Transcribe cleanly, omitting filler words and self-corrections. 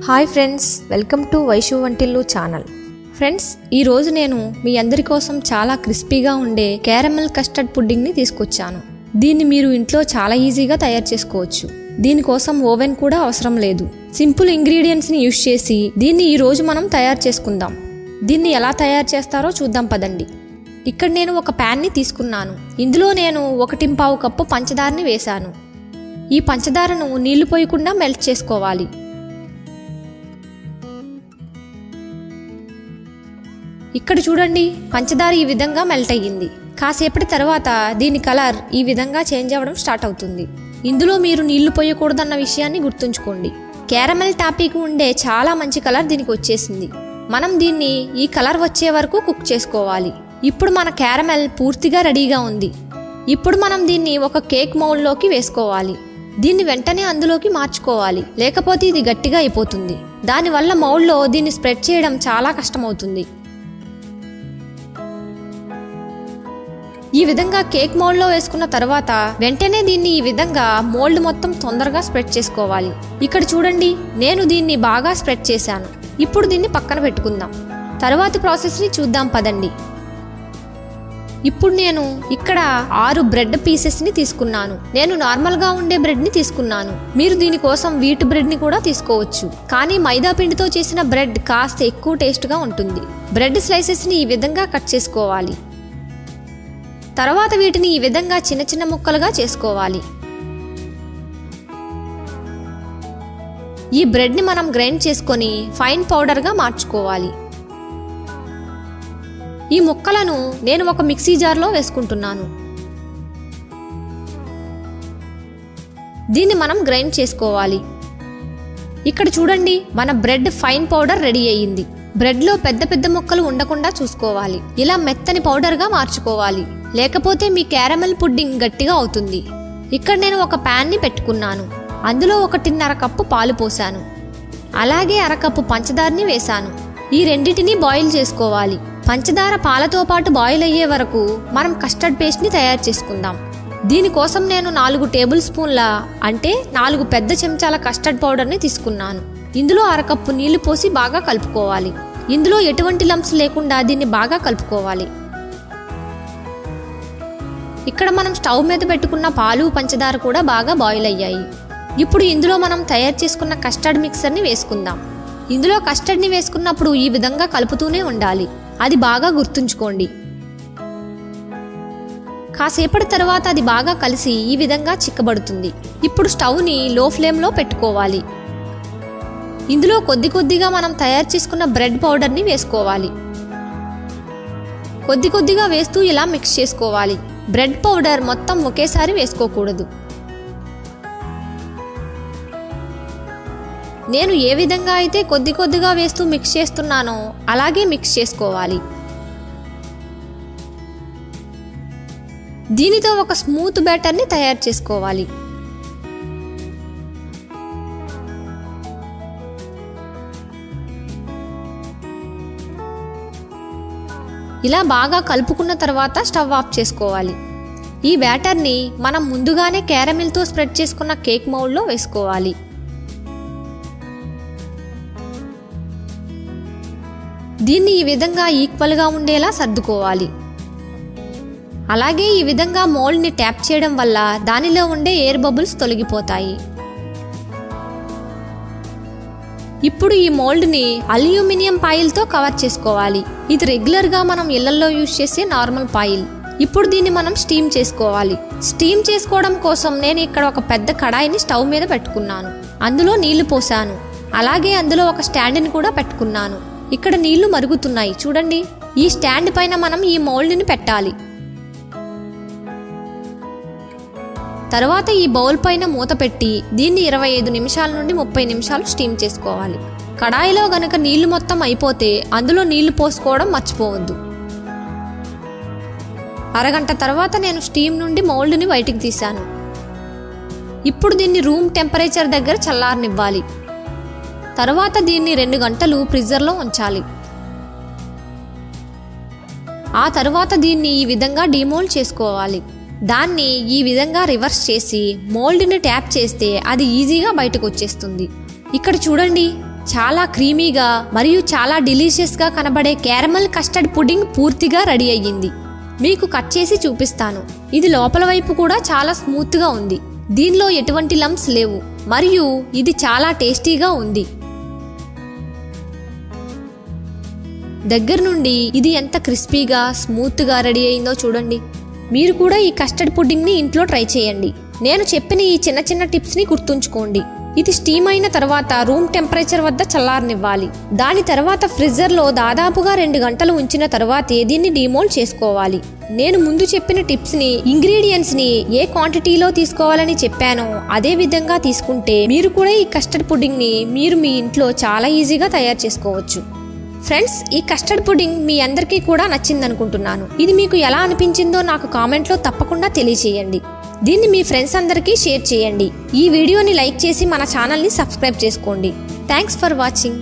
Hi friends, welcome to Vaishu వంటిల్లు channel. Friends, ఈరోజు నేను మీ అందరి కోసం చాలా క్రిస్పీగా ఉండే క్యారమెల్ కస్టర్డ్ పుడ్డింగ్ని తీసుకొచ్చాను. దీన్ని మీరు ఇంట్లో చాలా ఈజీగా తయారు చేసుకోవచ్చు. దీనికోసం ఓవెన్ కూడా అవసరం లేదు. సింపుల్ ఇంగ్రీడియంట్స్ని యూజ్ చేసి దీన్ని ఈరోజు మనం తయారు చేసుకుందాం. దీన్ని ఎలా తయారు చేస్తారో చూద్దాం పదండి. ఇక్కడ నేను ఒక ప్యాన్ని తీసుకున్నాను. ఇందులో నేను 1.25 కప్పు పంచదారని వేశాను. ఈ పంచదారను నీళ్లు పోయకుండా మెల్ట్ చేసుకోవాలి. ఇక్కడ చూడండి, పంచదార ఈ విధంగా మెల్ట్ అయ్యింది. కాసేపటి తర్వాత దీని కలర్ ఈ విధంగా చేంజ్ అవ్వడం స్టార్ట్ అవుతుంది. ఇందులో మీరు నీళ్లు పోయకూడదన్న విషయాన్ని గుర్తుంచుకోండి. క్యారమెల్ టాపీకి ఉండే చాలా మంచి కలర్ దీనికి వచ్చేసింది. మనం దీన్ని ఈ కలర్ వచ్చే వరకు కుక్ చేసుకోవాలి. ఇప్పుడు మన క్యారమెల్ పూర్తిగా రెడీగా ఉంది. ఇప్పుడు మనం దీన్ని ఒక కేక్ మౌల్డ్లోకి వేసుకోవాలి. దీన్ని వెంటనే అందులోకి మార్చుకోవాలి, లేకపోతే ఇది గట్టిగా అయిపోతుంది. దానివల్ల మౌల్డ్లో దీన్ని స్ప్రెడ్ చేయడం చాలా కష్టమవుతుంది. ఈ విధంగా కేక్ మౌల్డ్లో వేసుకున్న తర్వాత వెంటనే దీన్ని ఈ విధంగా మోల్డ్ మొత్తం తొందరగా స్ప్రెడ్ చేసుకోవాలి. ఇక్కడ చూడండి, నేను దీన్ని బాగా స్ప్రెడ్ చేశాను. ఇప్పుడు దీన్ని పక్కన పెట్టుకుందాం. తర్వాతి ప్రాసెస్ని చూద్దాం పదండి. ఇప్పుడు నేను ఇక్కడ 6 బ్రెడ్ పీసెస్ని తీసుకున్నాను. నేను నార్మల్గా ఉండే బ్రెడ్ని తీసుకున్నాను. మీరు దీనికోసం వీట్ బ్రెడ్ని కూడా తీసుకోవచ్చు, కానీ మైదా పిండితో చేసిన బ్రెడ్ కాస్త ఎక్కువ టేస్ట్గా ఉంటుంది. బ్రెడ్ స్లైసెస్ని ఈ విధంగా కట్ చేసుకోవాలి. తర్వాత వీటిని ఈ విధంగా చిన్న చిన్న ముక్కలుగా చేసుకోవాలి. ఈ బ్రెడ్ని మనం గ్రైండ్ చేసుకొని ఫైన్ పౌడర్గా మార్చుకోవాలి. ఈ ముక్కలను నేను ఒక మిక్సీ జార్లో వేసుకుంటున్నాను. దీన్ని మనం గ్రైండ్ చేసుకోవాలి. ఇక్కడ చూడండి, మన బ్రెడ్ ఫైన్ పౌడర్ రెడీ అయ్యింది. బ్రెడ్లో పెద్ద పెద్ద ముక్కలు ఉండకుండా చూసుకోవాలి. ఇలా మెత్తని పౌడర్గా మార్చుకోవాలి, లేకపోతే మీ క్యారమెల్ పుడ్డింగ్ గట్టిగా అవుతుంది. ఇక్కడ నేను ఒక ప్యాన్ని పెట్టుకున్నాను. అందులో 1.5 కప్పు పాలు పోసాను. అలాగే 1/2 కప్పు పంచదారని వేశాను. ఈ రెండింటిని బాయిల్ చేసుకోవాలి. పంచదార పాలతో పాటు బాయిల్ అయ్యే వరకు మనం కస్టర్డ్ పేస్ట్ని తయారు చేసుకుందాం. దీనికోసం నేను 4 టేబుల్ స్పూన్ల అంటే 4 పెద్ద చెంచాల కస్టర్డ్ పౌడర్ని తీసుకున్నాను. ఇందులో 1/2 కప్పు నీళ్లు పోసి బాగా కలుపుకోవాలి. ఇందులో ఎటువంటి లంప్స్ లేకుండా దీన్ని బాగా కలుపుకోవాలి. ఇక్కడ మనం స్టవ్ మీద పెట్టుకున్న పాలు పంచదార కూడా బాగా బాయిల్ అయ్యాయి. ఇప్పుడు ఇందులో మనం తయారు చేసుకున్న కస్టర్డ్ మిక్సర్ని వేసుకుందాం. ఇందులో కస్టర్డ్ని వేసుకున్నప్పుడు ఈ విధంగా కలుపుతూనే ఉండాలి. అది బాగా గుర్తుంచుకోండి. కాసేపటి తర్వాత అది బాగా కలిసి ఈ విధంగా చిక్కబడుతుంది. ఇప్పుడు స్టవ్ని లో ఫ్లేమ్లో పెట్టుకోవాలి. ఇందులో కొద్ది కొద్దిగా మనం తయారు చేసుకున్న బ్రెడ్ పౌడర్ని వేసుకోవాలి. కొద్ది కొద్దిగా వేస్తూ ఇలా మిక్స్ చేసుకోవాలి. బ్రెడ్ పౌడర్ మొత్తం ఒకేసారి వేసుకోకూడదు. నేను ఏ విధంగా అయితే కొద్ది కొద్దిగా వేస్తూ మిక్స్ చేస్తున్నానో అలాగే మిక్స్ చేసుకోవాలి. దీనితో ఒక స్మూత్ బ్యాటర్ని తయారు చేసుకోవాలి. ఇలా బాగా కలుపుకున్న తర్వాత స్టవ్ ఆఫ్ చేసుకోవాలి. ఈ బ్యాటర్ని మనం ముందుగానే క్యారమెల్తో స్ప్రెడ్ చేసుకున్న కేక్ మౌల్డ్లో వేసుకోవాలి. దీన్ని ఈ విధంగా ఈక్వల్గా ఉండేలా సర్దుకోవాలి. అలాగే ఈ విధంగా మౌల్డ్ని ట్యాప్ చేయడం వల్ల దానిలో ఉండే ఎయిర్ బబుల్స్ తొలగిపోతాయి. ఇప్పుడు ఈ మౌల్డ్ని అల్యూమినియం పాయిల్తో కవర్ చేసుకోవాలి. ఇది రెగ్యులర్గా మనం ఇళ్లలో యూజ్ చేసే నార్మల్ పాయిల్. ఇప్పుడు దీన్ని మనం స్టీమ్ చేసుకోవాలి. స్టీమ్ చేసుకోవడం కోసం నేను ఇక్కడ ఒక పెద్ద కడాయిని స్టవ్ మీద పెట్టుకున్నాను. అందులో నీళ్లు పోసాను. అలాగే అందులో ఒక స్టాండ్ని కూడా పెట్టుకున్నాను. ఇక్కడ నీళ్లు మరుగుతున్నాయి చూడండి. ఈ స్టాండ్ పైన మనం ఈ మౌల్డ్ని పెట్టాలి. తర్వాత ఈ బౌల్ పైన మూత పెట్టి దీన్ని 25 నిమిషాల నుండి 30 నిమిషాలు స్టీమ్ చేసుకోవాలి. కడాయిలో గనక నీళ్లు మొత్తం అయిపోతే అందులో నీళ్లు పోసుకోవడం మర్చిపోవద్దు. అరగంట తర్వాత నేను స్టీమ్ నుండి మౌల్డ్ని బయటికి తీశాను. ఇప్పుడు దీన్ని రూమ్ టెంపరేచర్ దగ్గర చల్లారనివ్వాలి. తర్వాత దీన్ని 2 గంటలు ఫ్రీజర్లో ఉంచాలి. ఆ తర్వాత దీన్ని ఈ విధంగా డీమోల్డ్ చేసుకోవాలి. దాన్ని ఈ విధంగా రివర్స్ చేసి మోల్డ్ని ట్యాప్ చేస్తే అది ఈజీగా బయటకు వచ్చేస్తుంది. ఇక్కడ చూడండి, చాలా క్రీమీగా మరియు చాలా డిలీషియస్గా కనబడే క్యారమల్ కస్టర్డ్ పుడ్డింగ్ పూర్తిగా రెడీ అయ్యింది. మీకు కట్ చేసి చూపిస్తాను. ఇది లోపల వైపు కూడా చాలా స్మూత్గా ఉంది. దీనిలో ఎటువంటి లంప్స్ లేవు మరియు ఇది చాలా టేస్టీగా ఉంది. దగ్గర నుండి ఇది ఎంత క్రిస్పీగా స్మూత్గా రెడీ అయిందో చూడండి. మీరు కూడా ఈ కస్టర్డ్ పుడ్డింగ్ని ఇంట్లో ట్రై చేయండి. నేను చెప్పిన ఈ చిన్న చిన్న టిప్స్ని గుర్తుంచుకోండి. ఇది స్టీమ్ అయిన తర్వాత రూమ్ టెంపరేచర్ వద్ద చల్లారనివ్వాలి. దాని తర్వాత ఫ్రిడ్జర్లో దాదాపుగా 2 గంటలు ఉంచిన తర్వాతే దీన్ని డీమోల్డ్ చేసుకోవాలి. నేను ముందు చెప్పిన టిప్స్ని, ఇంగ్రీడియంట్స్ని ఏ క్వాంటిటీలో తీసుకోవాలని చెప్పానో అదే విధంగా తీసుకుంటే మీరు కూడా ఈ కస్టర్డ్ పుడ్డింగ్ని మీరు మీ ఇంట్లో చాలా ఈజీగా తయారు చేసుకోవచ్చు. ఫ్రెండ్స్, ఈ కస్టర్డ్ పుడ్డింగ్ మీ అందరికీ కూడా నచ్చిందనుకుంటున్నాను. ఇది మీకు ఎలా అనిపించిందో నాకు కామెంట్లో తప్పకుండా తెలియచేయండి. దీన్ని మీ ఫ్రెండ్స్ అందరికీ షేర్ చేయండి. ఈ వీడియోని లైక్ చేసి మన ఛానల్ని సబ్స్క్రైబ్ చేసుకోండి. Thanks for watching.